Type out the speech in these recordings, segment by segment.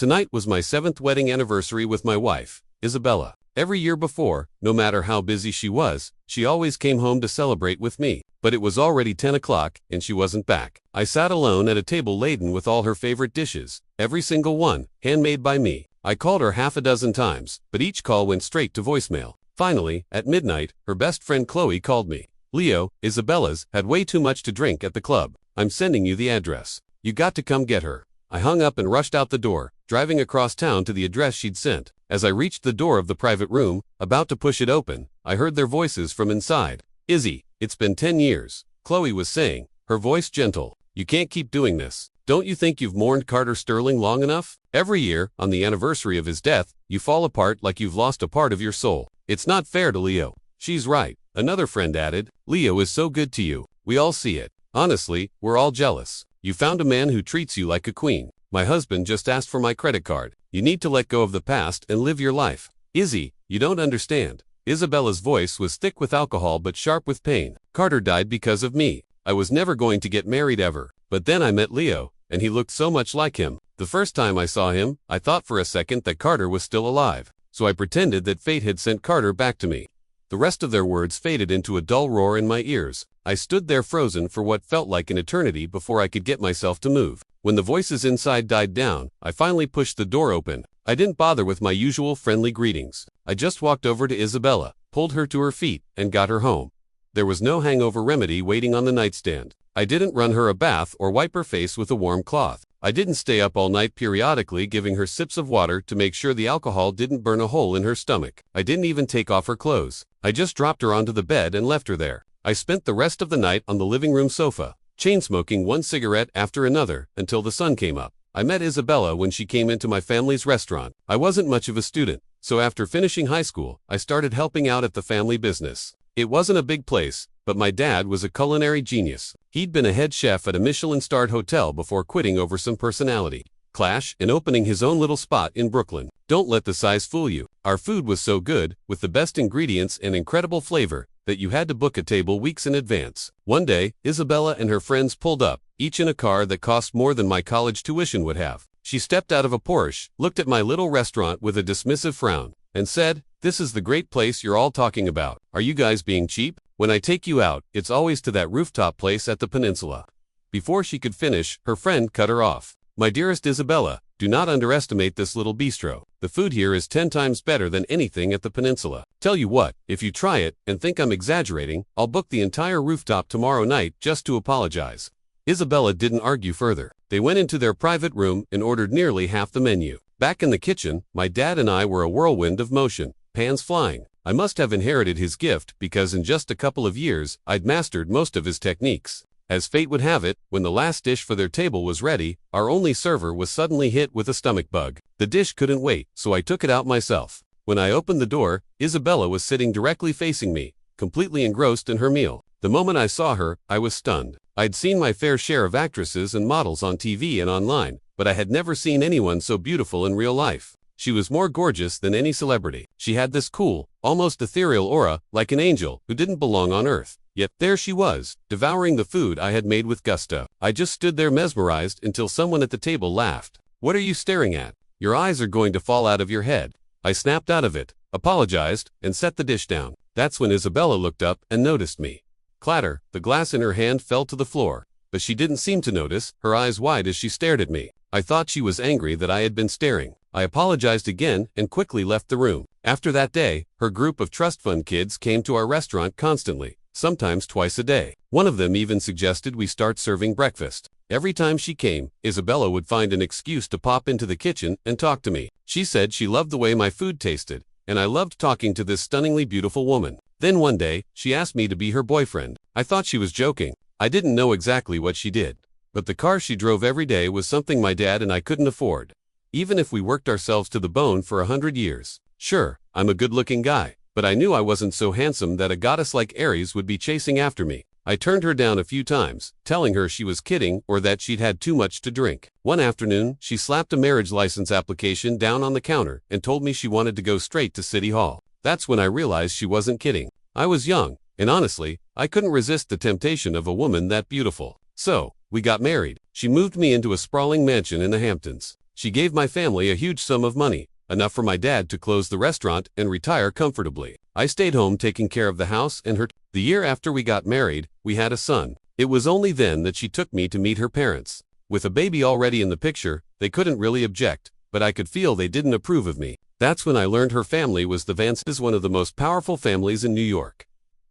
Tonight was my 7th wedding anniversary with my wife, Isabella. Every year before, no matter how busy she was, she always came home to celebrate with me. But it was already 10 o'clock, and she wasn't back. I sat alone at a table laden with all her favorite dishes, every single one, handmade by me. I called her half a dozen times, but each call went straight to voicemail. Finally, at midnight, her best friend Chloe called me. "Leo, Isabella's had way too much to drink at the club. I'm sending you the address. You got to come get her." I hung up and rushed out the door, driving across town to the address she'd sent. As I reached the door of the private room, about to push it open, I heard their voices from inside. "Izzy, it's been 10 years, Chloe was saying, her voice gentle. "You can't keep doing this. Don't you think you've mourned Carter Sterling long enough? Every year, on the anniversary of his death, you fall apart like you've lost a part of your soul. It's not fair to Leo." "She's right," another friend added. "Leo is so good to you. We all see it. Honestly, we're all jealous. You found a man who treats you like a queen. My husband just asked for my credit card. You need to let go of the past and live your life." "Izzy, you don't understand." Isabella's voice was thick with alcohol but sharp with pain. "Carter died because of me. I was never going to get married ever. But then I met Leo, and he looked so much like him. The first time I saw him, I thought for a second that Carter was still alive. So I pretended that fate had sent Carter back to me." The rest of their words faded into a dull roar in my ears. I stood there frozen for what felt like an eternity before I could get myself to move. When the voices inside died down, I finally pushed the door open. I didn't bother with my usual friendly greetings. I just walked over to Isabella, pulled her to her feet, and got her home. There was no hangover remedy waiting on the nightstand. I didn't run her a bath or wipe her face with a warm cloth. I didn't stay up all night periodically giving her sips of water to make sure the alcohol didn't burn a hole in her stomach. I didn't even take off her clothes. I just dropped her onto the bed and left her there. I spent the rest of the night on the living room sofa, chain-smoking one cigarette after another until the sun came up. I met Isabella when she came into my family's restaurant. I wasn't much of a student, so after finishing high school, I started helping out at the family business. It wasn't a big place, but my dad was a culinary genius. He'd been a head chef at a Michelin-starred hotel before quitting over some personality clash and opening his own little spot in Brooklyn. Don't let the size fool you. Our food was so good, with the best ingredients and incredible flavor, that you had to book a table weeks in advance. One day, Isabella and her friends pulled up, each in a car that cost more than my college tuition would have. She stepped out of a Porsche, looked at my little restaurant with a dismissive frown, and said, "This is the great place you're all talking about. Are you guys being cheap? When I take you out, it's always to that rooftop place at the peninsula." Before she could finish, her friend cut her off. "My dearest Isabella, do not underestimate this little bistro. The food here is 10 times better than anything at the peninsula. Tell you what, if you try it and think I'm exaggerating, I'll book the entire rooftop tomorrow night just to apologize." Isabella didn't argue further. They went into their private room and ordered nearly half the menu. Back in the kitchen, my dad and I were a whirlwind of motion, pans flying. I must have inherited his gift because in just a couple of years, I'd mastered most of his techniques. As fate would have it, when the last dish for their table was ready, our only server was suddenly hit with a stomach bug. The dish couldn't wait, so I took it out myself. When I opened the door, Isabella was sitting directly facing me, completely engrossed in her meal. The moment I saw her, I was stunned. I'd seen my fair share of actresses and models on TV and online, but I had never seen anyone so beautiful in real life. She was more gorgeous than any celebrity. She had this cool, almost ethereal aura, like an angel who didn't belong on earth. Yet there she was, devouring the food I had made with gusto. I just stood there mesmerized until someone at the table laughed. "What are you staring at? Your eyes are going to fall out of your head." I snapped out of it, apologized, and set the dish down. That's when Isabella looked up and noticed me. Clatter, the glass in her hand fell to the floor, but she didn't seem to notice, her eyes wide as she stared at me. I thought she was angry that I had been staring. I apologized again and quickly left the room. After that day, her group of trust fund kids came to our restaurant constantly, sometimes twice a day. One of them even suggested we start serving breakfast. Every time she came, Isabella would find an excuse to pop into the kitchen and talk to me. She said she loved the way my food tasted, and I loved talking to this stunningly beautiful woman. Then one day, she asked me to be her boyfriend. I thought she was joking. I didn't know exactly what she did. But the car she drove every day was something my dad and I couldn't afford, even if we worked ourselves to the bone for 100 years. Sure, I'm a good-looking guy, but I knew I wasn't so handsome that a goddess like Ares would be chasing after me. I turned her down a few times, telling her she was kidding or that she'd had too much to drink. One afternoon, she slapped a marriage license application down on the counter and told me she wanted to go straight to City Hall. That's when I realized she wasn't kidding. I was young, and honestly, I couldn't resist the temptation of a woman that beautiful. So, we got married. She moved me into a sprawling mansion in the Hamptons. She gave my family a huge sum of money, enough for my dad to close the restaurant and retire comfortably. I stayed home taking care of the house and her. The year after we got married, we had a son. It was only then that she took me to meet her parents. With a baby already in the picture, they couldn't really object, but I could feel they didn't approve of me. That's when I learned her family was the Vances, one of the most powerful families in New York.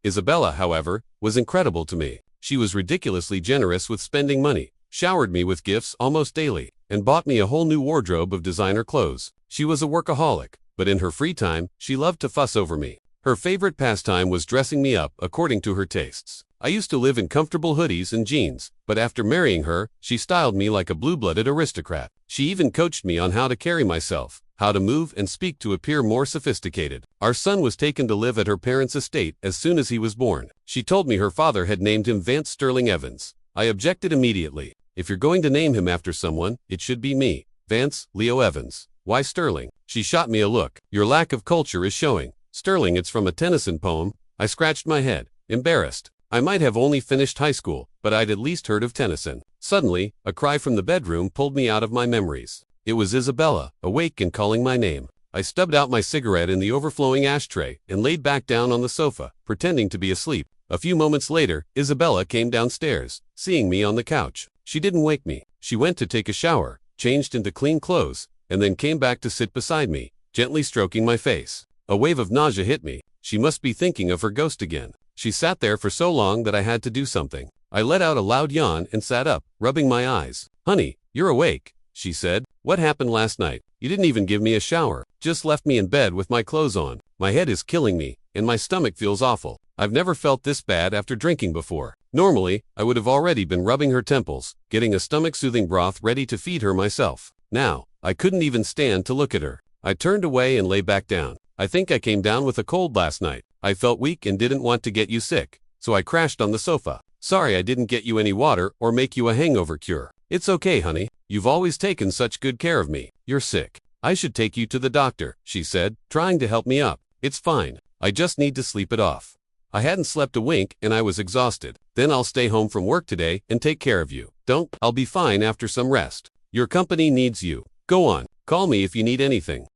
Isabella, however, was incredible to me. She was ridiculously generous with spending money, showered me with gifts almost daily, and bought me a whole new wardrobe of designer clothes. She was a workaholic, but in her free time, she loved to fuss over me. Her favorite pastime was dressing me up according to her tastes. I used to live in comfortable hoodies and jeans, but after marrying her, she styled me like a blue-blooded aristocrat. She even coached me on how to carry myself, how to move and speak to appear more sophisticated. Our son was taken to live at her parents' estate as soon as he was born. She told me her father had named him Vance Sterling Evans. I objected immediately. If you're going to name him after someone, it should be me, Vance Leo Evans. Why Sterling? She shot me a look. Your lack of culture is showing. Sterling, it's from a Tennyson poem. I scratched my head, embarrassed. I might have only finished high school, but I'd at least heard of Tennyson. Suddenly, a cry from the bedroom pulled me out of my memories. It was Isabella, awake and calling my name. I stubbed out my cigarette in the overflowing ashtray and laid back down on the sofa, pretending to be asleep. A few moments later, Isabella came downstairs, seeing me on the couch. She didn't wake me. She went to take a shower, changed into clean clothes, and then came back to sit beside me, gently stroking my face. A wave of nausea hit me. She must be thinking of her ghost again. She sat there for so long that I had to do something. I let out a loud yawn and sat up, rubbing my eyes. Honey, you're awake, she said. What happened last night? You didn't even give me a shower. Just left me in bed with my clothes on. My head is killing me, and my stomach feels awful. I've never felt this bad after drinking before. Normally, I would have already been rubbing her temples, getting a stomach-soothing broth ready to feed her myself. Now, I couldn't even stand to look at her. I turned away and lay back down. I think I came down with a cold last night. I felt weak and didn't want to get you sick, so I crashed on the sofa. Sorry I didn't get you any water or make you a hangover cure. It's okay, honey. You've always taken such good care of me. You're sick. I should take you to the doctor, she said, trying to help me up. It's fine. I just need to sleep it off. I hadn't slept a wink and I was exhausted. Then I'll stay home from work today and take care of you. Don't. I'll be fine after some rest. Your company needs you. Go on. Call me if you need anything.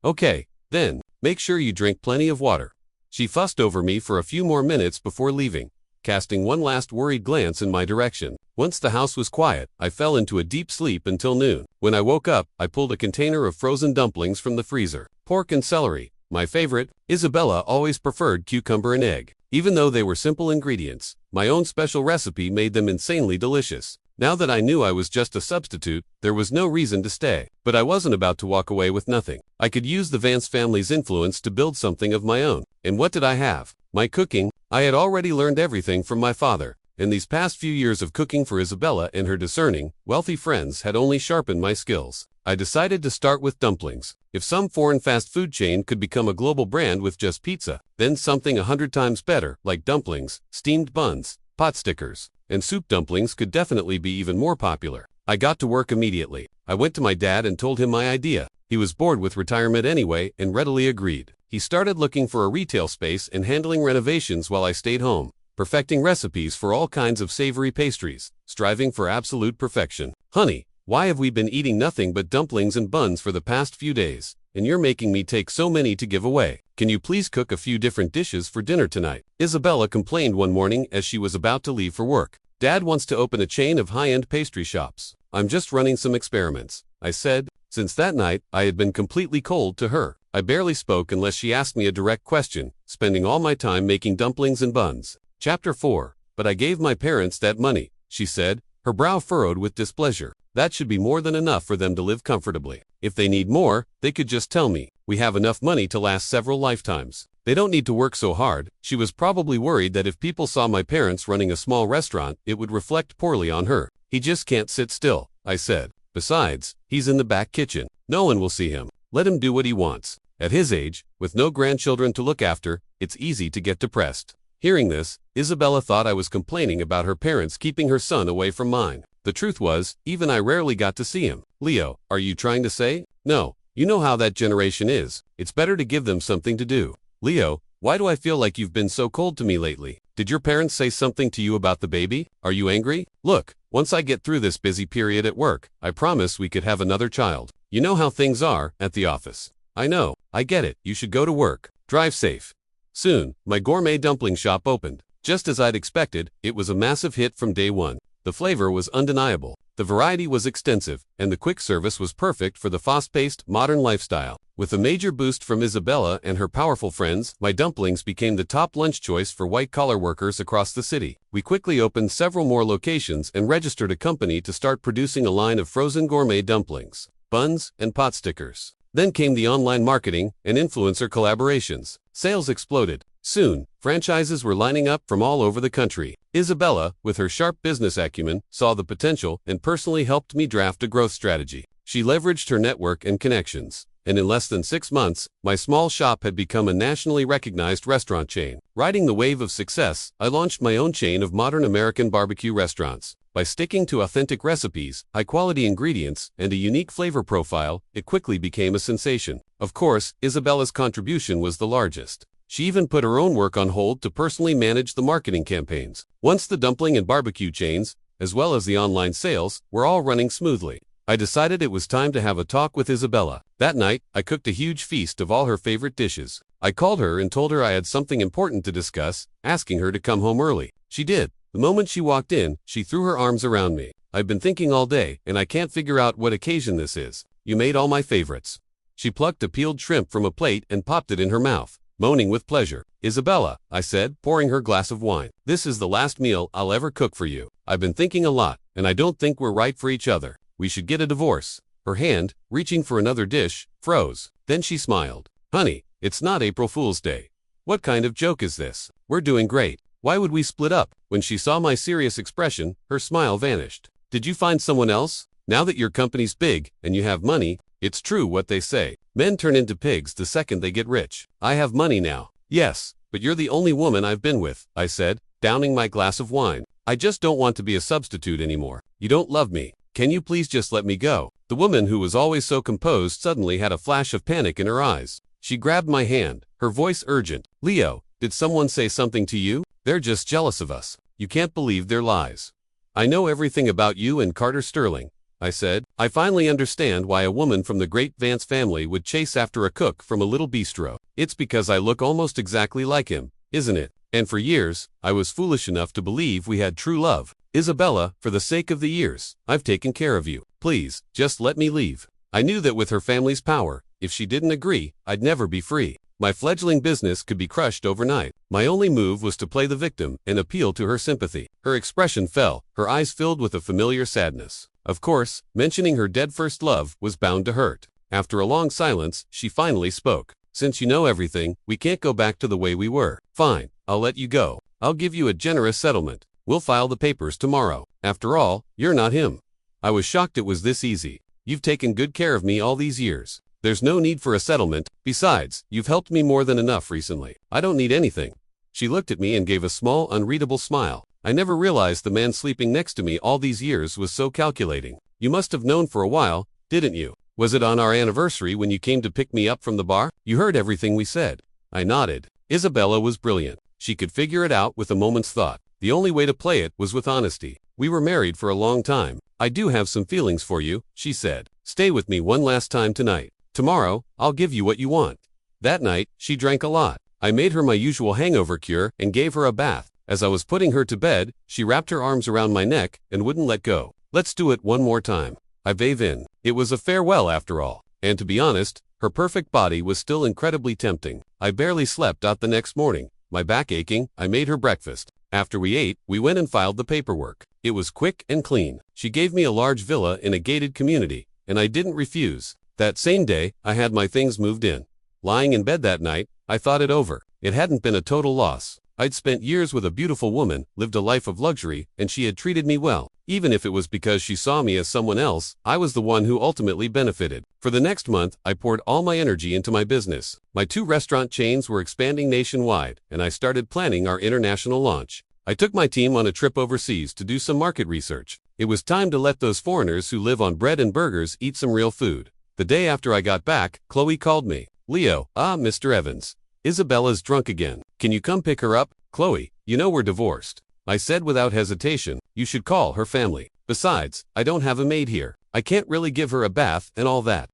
Okay, then. Make sure you drink plenty of water. She fussed over me for a few more minutes before leaving, casting one last worried glance in my direction. Once the house was quiet, I fell into a deep sleep until noon. When I woke up, I pulled a container of frozen dumplings from the freezer. Pork and celery, my favorite. Isabella always preferred cucumber and egg. Even though they were simple ingredients, my own special recipe made them insanely delicious. Now that I knew I was just a substitute, there was no reason to stay. But I wasn't about to walk away with nothing. I could use the Vance family's influence to build something of my own. And what did I have? My cooking. I had already learned everything from my father, and these past few years of cooking for Isabella and her discerning, wealthy friends had only sharpened my skills. I decided to start with dumplings. If some foreign fast food chain could become a global brand with just pizza, then something 100 times better, like dumplings, steamed buns, pot stickers, and soup dumplings could definitely be even more popular. I got to work immediately. I went to my dad and told him my idea. He was bored with retirement anyway and readily agreed. He started looking for a retail space and handling renovations while I stayed home, perfecting recipes for all kinds of savory pastries, striving for absolute perfection. Honey, why have we been eating nothing but dumplings and buns for the past few days? And you're making me take so many to give away. Can you please cook a few different dishes for dinner tonight? Isabella complained one morning as she was about to leave for work. Dad wants to open a chain of high-end pastry shops. I'm just running some experiments, I said. Since that night, I had been completely cold to her. I barely spoke unless she asked me a direct question, spending all my time making dumplings and buns. Chapter 4. But I gave my parents that money, she said, her brow furrowed with displeasure. That should be more than enough for them to live comfortably. If they need more, they could just tell me. We have enough money to last several lifetimes. They don't need to work so hard. She was probably worried that if people saw my parents running a small restaurant, it would reflect poorly on her. He just can't sit still, I said. Besides, he's in the back kitchen. No one will see him. Let him do what he wants. At his age, with no grandchildren to look after, it's easy to get depressed. Hearing this, Isabella thought I was complaining about her parents keeping her son away from mine. The truth was, even I rarely got to see him. Leo, are you trying to say? No, you know how that generation is. It's better to give them something to do. Leo, why do I feel like you've been so cold to me lately? Did your parents say something to you about the baby? Are you angry? Look, Once I get through this busy period at work, I promise we could have another child. You know how things are at the office. I know, I get it, you should go to work. Drive safe. Soon, my gourmet dumpling shop opened. Just as I'd expected, it was a massive hit from day one. The flavor was undeniable, the variety was extensive, and the quick service was perfect for the fast-paced, modern lifestyle. With a major boost from Isabella and her powerful friends, my dumplings became the top lunch choice for white-collar workers across the city. We quickly opened several more locations and registered a company to start producing a line of frozen gourmet dumplings, buns, and pot stickers. Then came the online marketing and influencer collaborations. Sales exploded. Soon, franchises were lining up from all over the country. Isabella, with her sharp business acumen, saw the potential and personally helped me draft a growth strategy. She leveraged her network and connections, and in less than 6 months, my small shop had become a nationally recognized restaurant chain. Riding the wave of success, I launched my own chain of modern American barbecue restaurants. By sticking to authentic recipes, high-quality ingredients, and a unique flavor profile, it quickly became a sensation. Of course, Isabella's contribution was the largest. She even put her own work on hold to personally manage the marketing campaigns. Once the dumpling and barbecue chains, as well as the online sales, were all running smoothly, I decided it was time to have a talk with Isabella. That night, I cooked a huge feast of all her favorite dishes. I called her and told her I had something important to discuss, asking her to come home early. She did. The moment she walked in, she threw her arms around me. I've been thinking all day, and I can't figure out what occasion this is. You made all my favorites. She plucked a peeled shrimp from a plate and popped it in her mouth, moaning with pleasure. Isabella, I said, pouring her glass of wine. This is the last meal I'll ever cook for you. I've been thinking a lot, and I don't think we're right for each other. We should get a divorce. Her hand, reaching for another dish, froze. Then she smiled. Honey, it's not April Fool's Day. What kind of joke is this? We're doing great. Why would we split up? When she saw my serious expression, her smile vanished. Did you find someone else? Now that your company's big, and you have money, it's true what they say. Men turn into pigs the second they get rich. I have money now. Yes, but you're the only woman I've been with, I said, downing my glass of wine. I just don't want to be a substitute anymore. You don't love me. Can you please just let me go? The woman who was always so composed suddenly had a flash of panic in her eyes. She grabbed my hand, her voice urgent. Leo, did someone say something to you? They're just jealous of us. You can't believe their lies. I know everything about you and Carter Sterling, I said. I finally understand why a woman from the great Vance family would chase after a cook from a little bistro. It's because I look almost exactly like him, isn't it? And for years, I was foolish enough to believe we had true love. Isabella, for the sake of the years I've taken care of you, please, just let me leave. I knew that with her family's power, if she didn't agree, I'd never be free. My fledgling business could be crushed overnight. My only move was to play the victim and appeal to her sympathy. Her expression fell, her eyes filled with a familiar sadness. Of course, mentioning her dead first love was bound to hurt. After a long silence, she finally spoke. Since you know everything, we can't go back to the way we were. Fine, I'll let you go. I'll give you a generous settlement. We'll file the papers tomorrow. After all, you're not him. I was shocked it was this easy. You've taken good care of me all these years. There's no need for a settlement. Besides, you've helped me more than enough recently. I don't need anything. She looked at me and gave a small, unreadable smile. I never realized the man sleeping next to me all these years was so calculating. You must have known for a while, didn't you? Was it on our anniversary when you came to pick me up from the bar? You heard everything we said. I nodded. Isabella was brilliant. She could figure it out with a moment's thought. The only way to play it was with honesty. We were married for a long time. I do have some feelings for you, she said. Stay with me one last time tonight. Tomorrow, I'll give you what you want. That night, she drank a lot. I made her my usual hangover cure and gave her a bath. As I was putting her to bed, she wrapped her arms around my neck and wouldn't let go. Let's do it one more time. I gave in. It was a farewell after all. And to be honest, her perfect body was still incredibly tempting. I barely slept out the next morning. My back aching, I made her breakfast. After we ate, we went and filed the paperwork. It was quick and clean. She gave me a large villa in a gated community, and I didn't refuse. That same day, I had my things moved in. Lying in bed that night, I thought it over. It hadn't been a total loss. I'd spent years with a beautiful woman, lived a life of luxury, and she had treated me well. Even if it was because she saw me as someone else, I was the one who ultimately benefited. For the next month, I poured all my energy into my business. My 2 restaurant chains were expanding nationwide, and I started planning our international launch. I took my team on a trip overseas to do some market research. It was time to let those foreigners who live on bread and burgers eat some real food. The day after I got back, Chloe called me. Leo, Mr. Evans. Isabella's drunk again. Can you come pick her up? Chloe, you know we're divorced. I said without hesitation, you should call her family. Besides, I don't have a maid here. I can't really give her a bath and all that.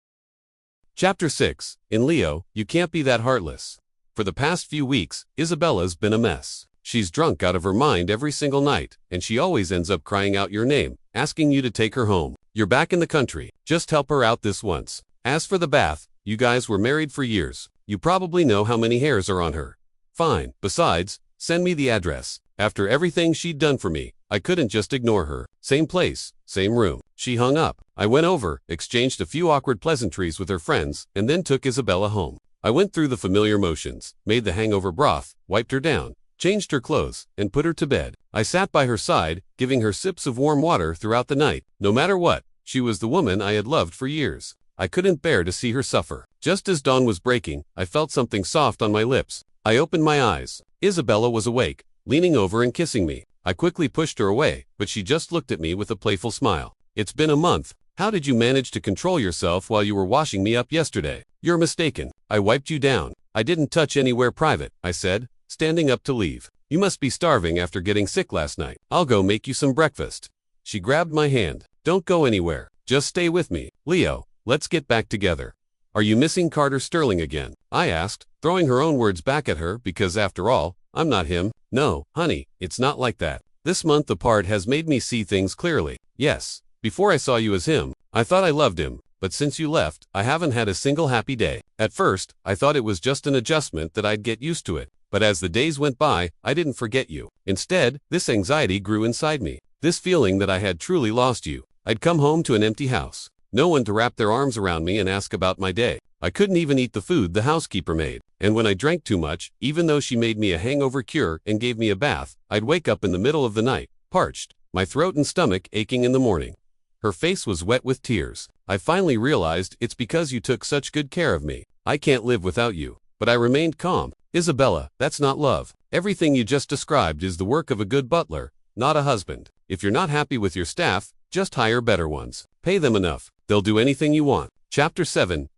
Chapter 6. In Leo, you can't be that heartless. For the past few weeks, Isabella's been a mess. She's drunk out of her mind every single night, and she always ends up crying out your name, asking you to take her home. You're back in the country. Just help her out this once. As for the bath, you guys were married for years. You probably know how many hairs are on her. Fine. Besides, send me the address. After everything she'd done for me, I couldn't just ignore her. Same place, same room. She hung up. I went over, exchanged a few awkward pleasantries with her friends, and then took Isabella home. I went through the familiar motions, made the hangover broth, wiped her down, changed her clothes, and put her to bed. I sat by her side, giving her sips of warm water throughout the night. No matter what, she was the woman I had loved for years. I couldn't bear to see her suffer. Just as dawn was breaking, I felt something soft on my lips. I opened my eyes. Isabella was awake, leaning over and kissing me. I quickly pushed her away, but she just looked at me with a playful smile. It's been a month. How did you manage to control yourself while you were washing me up yesterday? You're mistaken. I wiped you down. I didn't touch anywhere private, I said, standing up to leave. You must be starving after getting sick last night. I'll go make you some breakfast. She grabbed my hand. Don't go anywhere. Just stay with me. Leo, let's get back together. Are you missing Carter Sterling again? I asked, throwing her own words back at her because after all, I'm not him. No, honey, it's not like that. This month apart has made me see things clearly. Yes, before I saw you as him, I thought I loved him, but since you left, I haven't had a single happy day. At first, I thought it was just an adjustment that I'd get used to it, but as the days went by, I didn't forget you. Instead, this anxiety grew inside me, this feeling that I had truly lost you. I'd come home to an empty house. No one to wrap their arms around me and ask about my day. I couldn't even eat the food the housekeeper made. And when I drank too much, even though she made me a hangover cure and gave me a bath, I'd wake up in the middle of the night, parched, my throat and stomach aching in the morning. Her face was wet with tears. I finally realized it's because you took such good care of me. I can't live without you. But I remained calm. Isabella, that's not love. Everything you just described is the work of a good butler, not a husband. If you're not happy with your staff, just hire better ones. Pay them enough. They'll do anything you want. Chapter 7.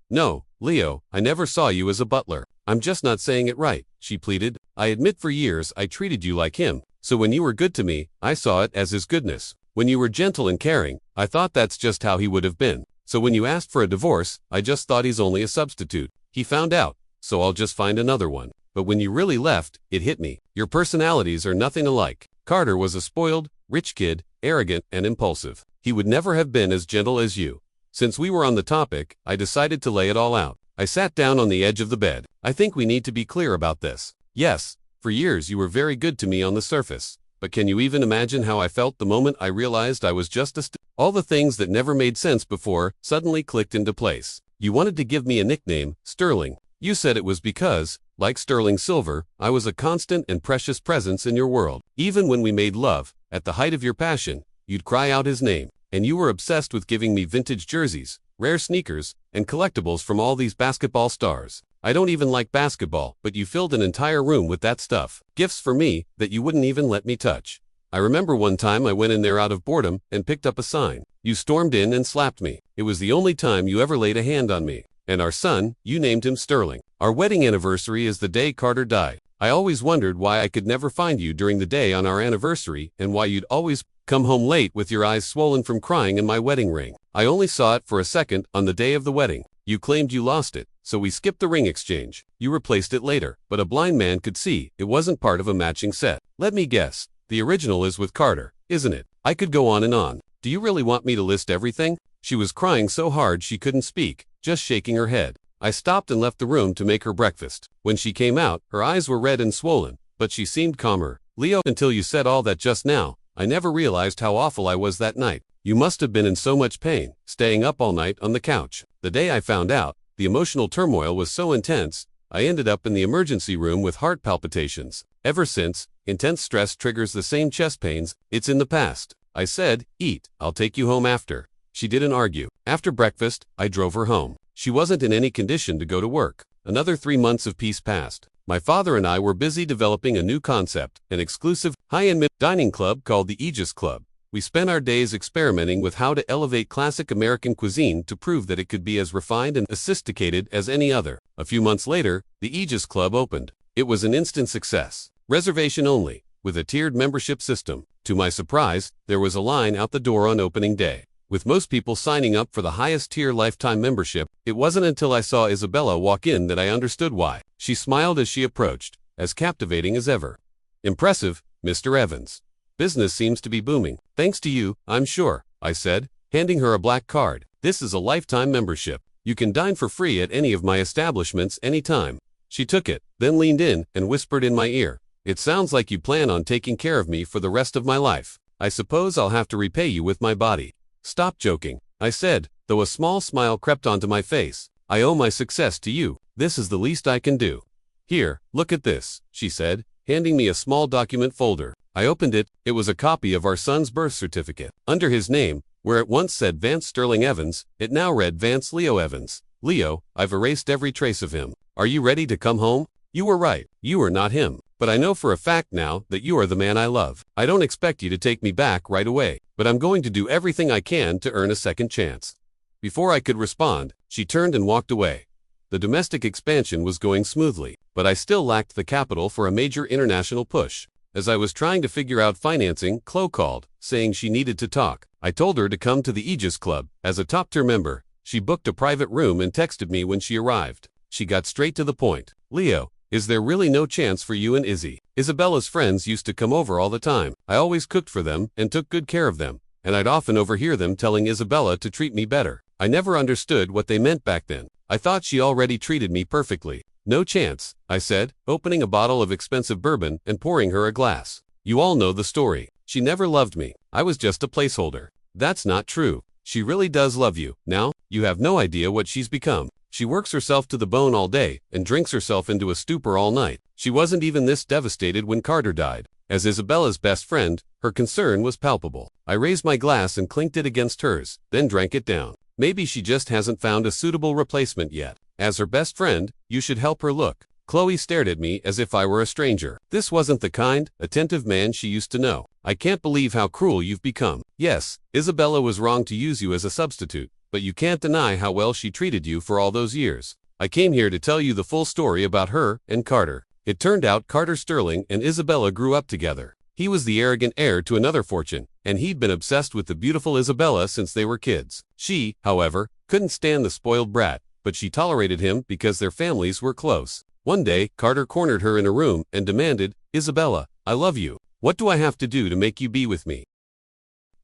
No, Leo, I never saw you as a butler. I'm just not saying it right, she pleaded. I admit for years I treated you like him. So when you were good to me, I saw it as his goodness. When you were gentle and caring, I thought that's just how he would have been. So when you asked for a divorce, I just thought he's only a substitute. He found out, so I'll just find another one. But when you really left, it hit me. Your personalities are nothing alike. Carter was a spoiled, rich kid, arrogant and impulsive. He would never have been as gentle as you. Since we were on the topic, I decided to lay it all out. I sat down on the edge of the bed. I think we need to be clear about this. Yes, for years you were very good to me on the surface. But can you even imagine how I felt the moment I realized I was just all the things that never made sense before suddenly clicked into place. You wanted to give me a nickname, Sterling. You said it was because, like sterling silver, I was a constant and precious presence in your world. Even when we made love, at the height of your passion, you'd cry out his name. And you were obsessed with giving me vintage jerseys, rare sneakers, and collectibles from all these basketball stars. I don't even like basketball, but you filled an entire room with that stuff. Gifts for me that you wouldn't even let me touch. I remember one time I went in there out of boredom and picked up a sign. You stormed in and slapped me. It was the only time you ever laid a hand on me. And our son, you named him Sterling. Our wedding anniversary is the day Carter died. I always wondered why I could never find you during the day on our anniversary and why you'd always come home late with your eyes swollen from crying in my wedding ring. I only saw it for a second on the day of the wedding. You claimed you lost it, so we skipped the ring exchange. You replaced it later, but a blind man could see it wasn't part of a matching set. Let me guess, the original is with Carter, isn't it? I could go on and on. Do you really want me to list everything? She was crying so hard she couldn't speak, just shaking her head. I stopped and left the room to make her breakfast. When she came out, her eyes were red and swollen, but she seemed calmer. Leo, until you said all that just now, I never realized how awful I was that night. You must have been in so much pain, staying up all night on the couch. The day I found out, the emotional turmoil was so intense, I ended up in the emergency room with heart palpitations. Ever since, intense stress triggers the same chest pains. It's in the past. I said, eat, I'll take you home after. She didn't argue. After breakfast, I drove her home. She wasn't in any condition to go to work. Another 3 months of peace passed. My father and I were busy developing a new concept, an exclusive, high-end dining club called the Aegis Club. We spent our days experimenting with how to elevate classic American cuisine to prove that it could be as refined and sophisticated as any other. A few months later, the Aegis Club opened. It was an instant success. Reservation only, with a tiered membership system. To my surprise, there was a line out the door on opening day. With most people signing up for the highest tier lifetime membership, it wasn't until I saw Isabella walk in that I understood why. She smiled as she approached, as captivating as ever. "Impressive, Mr. Evans. Business seems to be booming. Thanks to you, I'm sure," I said, handing her a black card. "This is a lifetime membership. You can dine for free at any of my establishments anytime." She took it, then leaned in and whispered in my ear, "It sounds like you plan on taking care of me for the rest of my life. I suppose I'll have to repay you with my body." "Stop joking," I said, though a small smile crept onto my face. "I owe my success to you. This is the least I can do." "Here, look at this," she said, handing me a small document folder. I opened it. It was a copy of our son's birth certificate. Under his name, where it once said Vance Sterling Evans, it now read Vance Leo Evans. "Leo, I've erased every trace of him. Are you ready to come home? You were right. You are not him. But I know for a fact now that you are the man I love. I don't expect you to take me back right away, but I'm going to do everything I can to earn a second chance." Before I could respond, she turned and walked away. The domestic expansion was going smoothly, but I still lacked the capital for a major international push. As I was trying to figure out financing, Chloe called, saying she needed to talk. I told her to come to the Aegis Club. As a top-tier member, she booked a private room and texted me when she arrived. She got straight to the point. "Leo, is there really no chance for you and Izzy? Isabella's friends used to come over all the time. I always cooked for them and took good care of them, and I'd often overhear them telling Isabella to treat me better. I never understood what they meant back then. I thought she already treated me perfectly." "No chance," I said, opening a bottle of expensive bourbon and pouring her a glass. "You all know the story. She never loved me. I was just a placeholder." "That's not true. She really does love you. Now, you have no idea what she's become. She works herself to the bone all day and drinks herself into a stupor all night. She wasn't even this devastated when Carter died." As Isabella's best friend, her concern was palpable. I raised my glass and clinked it against hers, then drank it down. "Maybe she just hasn't found a suitable replacement yet. As her best friend, you should help her look." Chloe stared at me as if I were a stranger. This wasn't the kind, attentive man she used to know. "I can't believe how cruel you've become. Yes, Isabella was wrong to use you as a substitute, but you can't deny how well she treated you for all those years. I came here to tell you the full story about her and Carter." It turned out Carter Sterling and Isabella grew up together. He was the arrogant heir to another fortune, and he'd been obsessed with the beautiful Isabella since they were kids. She, however, couldn't stand the spoiled brat, but she tolerated him because their families were close. One day, Carter cornered her in a room and demanded, "Isabella, I love you. What do I have to do to make you be with me?"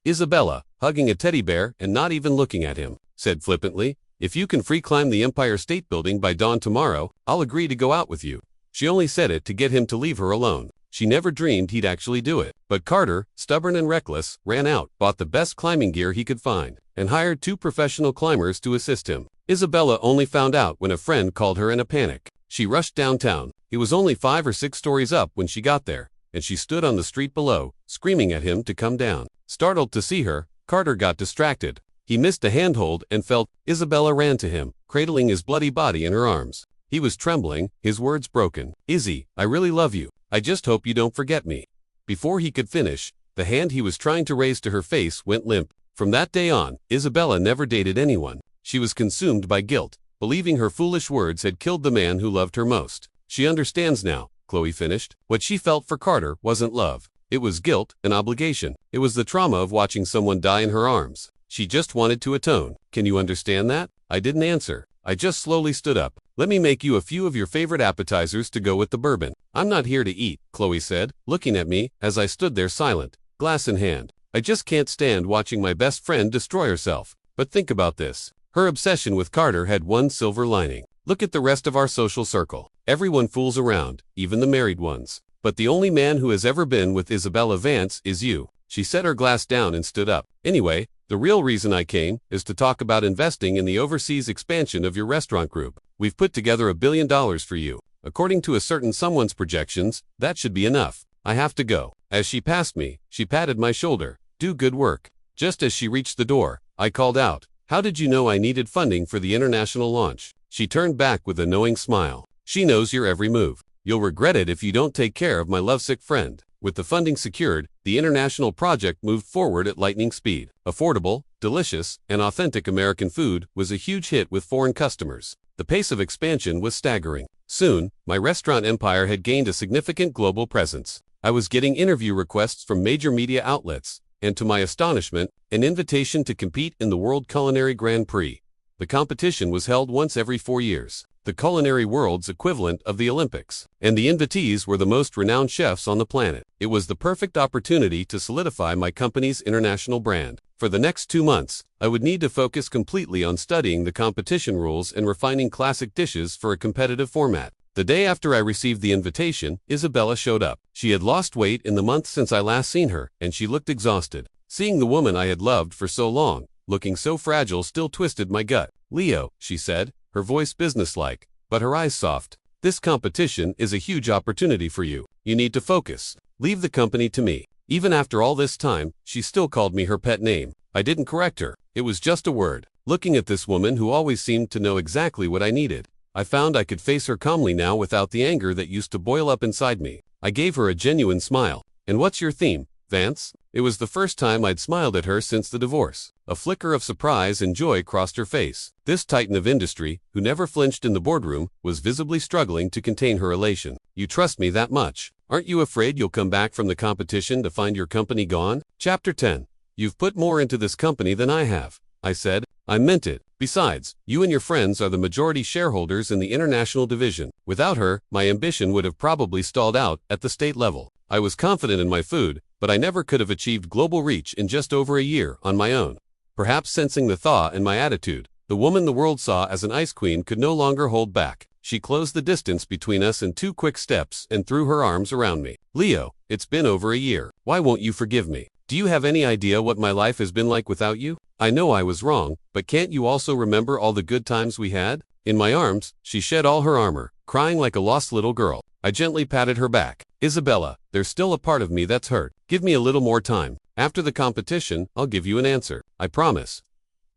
Isabella, hugging a teddy bear and not even looking at him, said flippantly, "If you can free climb the Empire State Building by dawn tomorrow, I'll agree to go out with you." She only said it to get him to leave her alone. She never dreamed he'd actually do it. But Carter, stubborn and reckless, ran out, bought the best climbing gear he could find, and hired 2 professional climbers to assist him. Isabella only found out when a friend called her in a panic. She rushed downtown. He was only 5 or 6 stories up when she got there, and she stood on the street below, screaming at him to come down. Startled to see her, Carter got distracted. He missed a handhold and fell. Isabella ran to him, cradling his bloody body in her arms. He was trembling, his words broken. "Izzy, I really love you. I just hope you don't forget me." Before he could finish, the hand he was trying to raise to her face went limp. From that day on, Isabella never dated anyone. She was consumed by guilt, believing her foolish words had killed the man who loved her most. "She understands now," Chloe finished. What she felt for Carter wasn't love. It was guilt, an obligation. It was the trauma of watching someone die in her arms. She just wanted to atone. "Can you understand that?" I didn't answer. I just slowly stood up. "Let me make you a few of your favorite appetizers to go with the bourbon." "I'm not here to eat," Chloe said, looking at me as I stood there silent, glass in hand. "I just can't stand watching my best friend destroy herself." But think about this. Her obsession with Carter had one silver lining. Look at the rest of our social circle. Everyone fools around, even the married ones. But the only man who has ever been with Isabella Vance is you. She set her glass down and stood up. "Anyway, the real reason I came is to talk about investing in the overseas expansion of your restaurant group. We've put together $1 billion for you. According to a certain someone's projections, that should be enough. I have to go." As she passed me, she patted my shoulder. "Do good work." Just as she reached the door, I called out, "How did you know I needed funding for the international launch?" She turned back with a knowing smile. "She knows your every move. You'll regret it if you don't take care of my lovesick friend." With the funding secured, the international project moved forward at lightning speed. Affordable, delicious, and authentic American food was a huge hit with foreign customers. The pace of expansion was staggering. Soon, my restaurant empire had gained a significant global presence. I was getting interview requests from major media outlets, and to my astonishment, an invitation to compete in the World Culinary Grand Prix. The competition was held once every 4 years, the culinary world's equivalent of the Olympics, and the invitees were the most renowned chefs on the planet. It was the perfect opportunity to solidify my company's international brand. For the next 2 months, I would need to focus completely on studying the competition rules and refining classic dishes for a competitive format. The day after I received the invitation, Isabella showed up. She had lost weight in the month since I last seen her, and she looked exhausted. Seeing the woman I had loved for so long, looking so fragile, still twisted my gut. "Leo," she said, her voice businesslike, but her eyes soft. "This competition is a huge opportunity for you. You need to focus. Leave the company to me." Even after all this time, she still called me her pet name. I didn't correct her. It was just a word. Looking at this woman who always seemed to know exactly what I needed, I found I could face her calmly now without the anger that used to boil up inside me. I gave her a genuine smile. "And what's your theme, Vance?" It was the first time I'd smiled at her since the divorce. A flicker of surprise and joy crossed her face. This titan of industry, who never flinched in the boardroom, was visibly struggling to contain her elation. "You trust me that much? Aren't you afraid you'll come back from the competition to find your company gone?" Chapter 10. "You've put more into this company than I have," I said. "I meant it. Besides, you and your friends are the majority shareholders in the international division. Without her, my ambition would have probably stalled out at the state level. I was confident in my food, but I never could have achieved global reach in just over a year on my own." Perhaps sensing the thaw in my attitude, the woman the world saw as an ice queen could no longer hold back. She closed the distance between us in 2 quick steps and threw her arms around me. "Leo, it's been over a year. Why won't you forgive me? Do you have any idea what my life has been like without you? I know I was wrong, but can't you also remember all the good times we had?" In my arms, she shed all her armor, crying like a lost little girl. I gently patted her back. "Isabella, there's still a part of me that's hurt. Give me a little more time. After the competition, I'll give you an answer. I promise."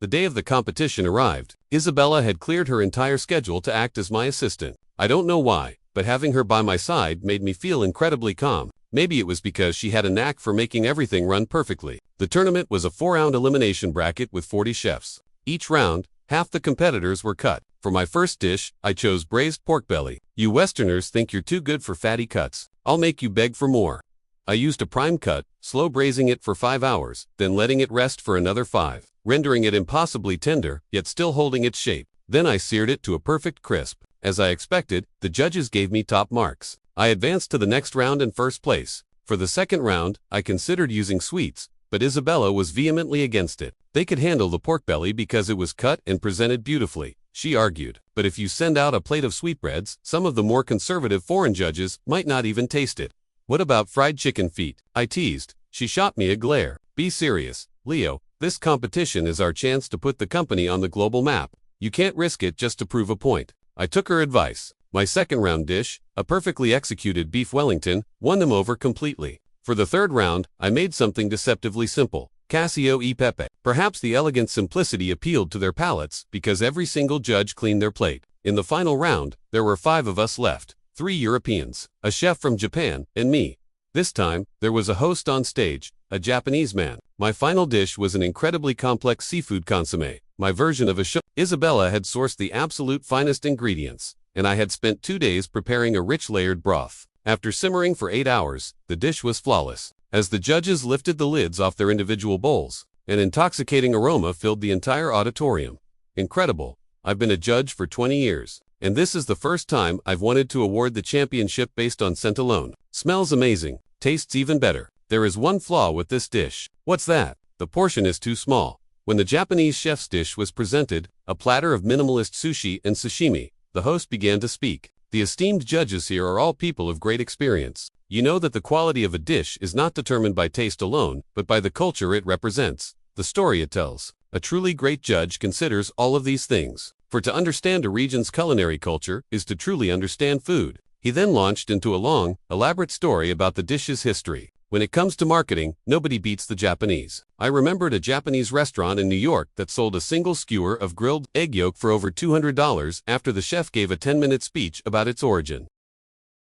The day of the competition arrived. Isabella had cleared her entire schedule to act as my assistant. I don't know why, but having her by my side made me feel incredibly calm. Maybe it was because she had a knack for making everything run perfectly. The tournament was a 4-round elimination bracket with 40 chefs. Each round, half the competitors were cut. For my first dish, I chose braised pork belly. "You Westerners think you're too good for fatty cuts. I'll make you beg for more." I used a prime cut, slow braising it for 5 hours, then letting it rest for another 5, rendering it impossibly tender, yet still holding its shape. Then I seared it to a perfect crisp. As I expected, the judges gave me top marks. I advanced to the next round in first place. For the second round, I considered using sweets, but Isabella was vehemently against it. They could handle the pork belly because it was cut and presented beautifully, she argued. But if you send out a plate of sweetbreads, some of the more conservative foreign judges might not even taste it. "What about fried chicken feet?" I teased. She shot me a glare. "Be serious, Leo. This competition is our chance to put the company on the global map. You can't risk it just to prove a point." I took her advice. My second round dish, a perfectly executed beef Wellington, won them over completely. For the third round, I made something deceptively simple. Cacio e pepe. Perhaps the elegant simplicity appealed to their palates because every single judge cleaned their plate. In the final round, there were 5 of us left. 3 Europeans, a chef from Japan, and me. This time, there was a host on stage, a Japanese man. My final dish was an incredibly complex seafood consommé, my version of a Isabella had sourced the absolute finest ingredients, and I had spent 2 days preparing a rich layered broth. After simmering for 8 hours, the dish was flawless. As the judges lifted the lids off their individual bowls, an intoxicating aroma filled the entire auditorium. Incredible. I've been a judge for 20 years, and this is the first time I've wanted to award the championship based on scent alone. Smells amazing, tastes even better. There is one flaw with this dish. What's that? The portion is too small. When the Japanese chef's dish was presented, a platter of minimalist sushi and sashimi, the host began to speak. "The esteemed judges here are all people of great experience. You know that the quality of a dish is not determined by taste alone, but by the culture it represents, the story it tells. A truly great judge considers all of these things. For to understand a region's culinary culture is to truly understand food." He then launched into a long, elaborate story about the dish's history. "When it comes to marketing, nobody beats the Japanese. I remembered a Japanese restaurant in New York that sold a single skewer of grilled egg yolk for over $200 after the chef gave a 10-minute speech about its origin.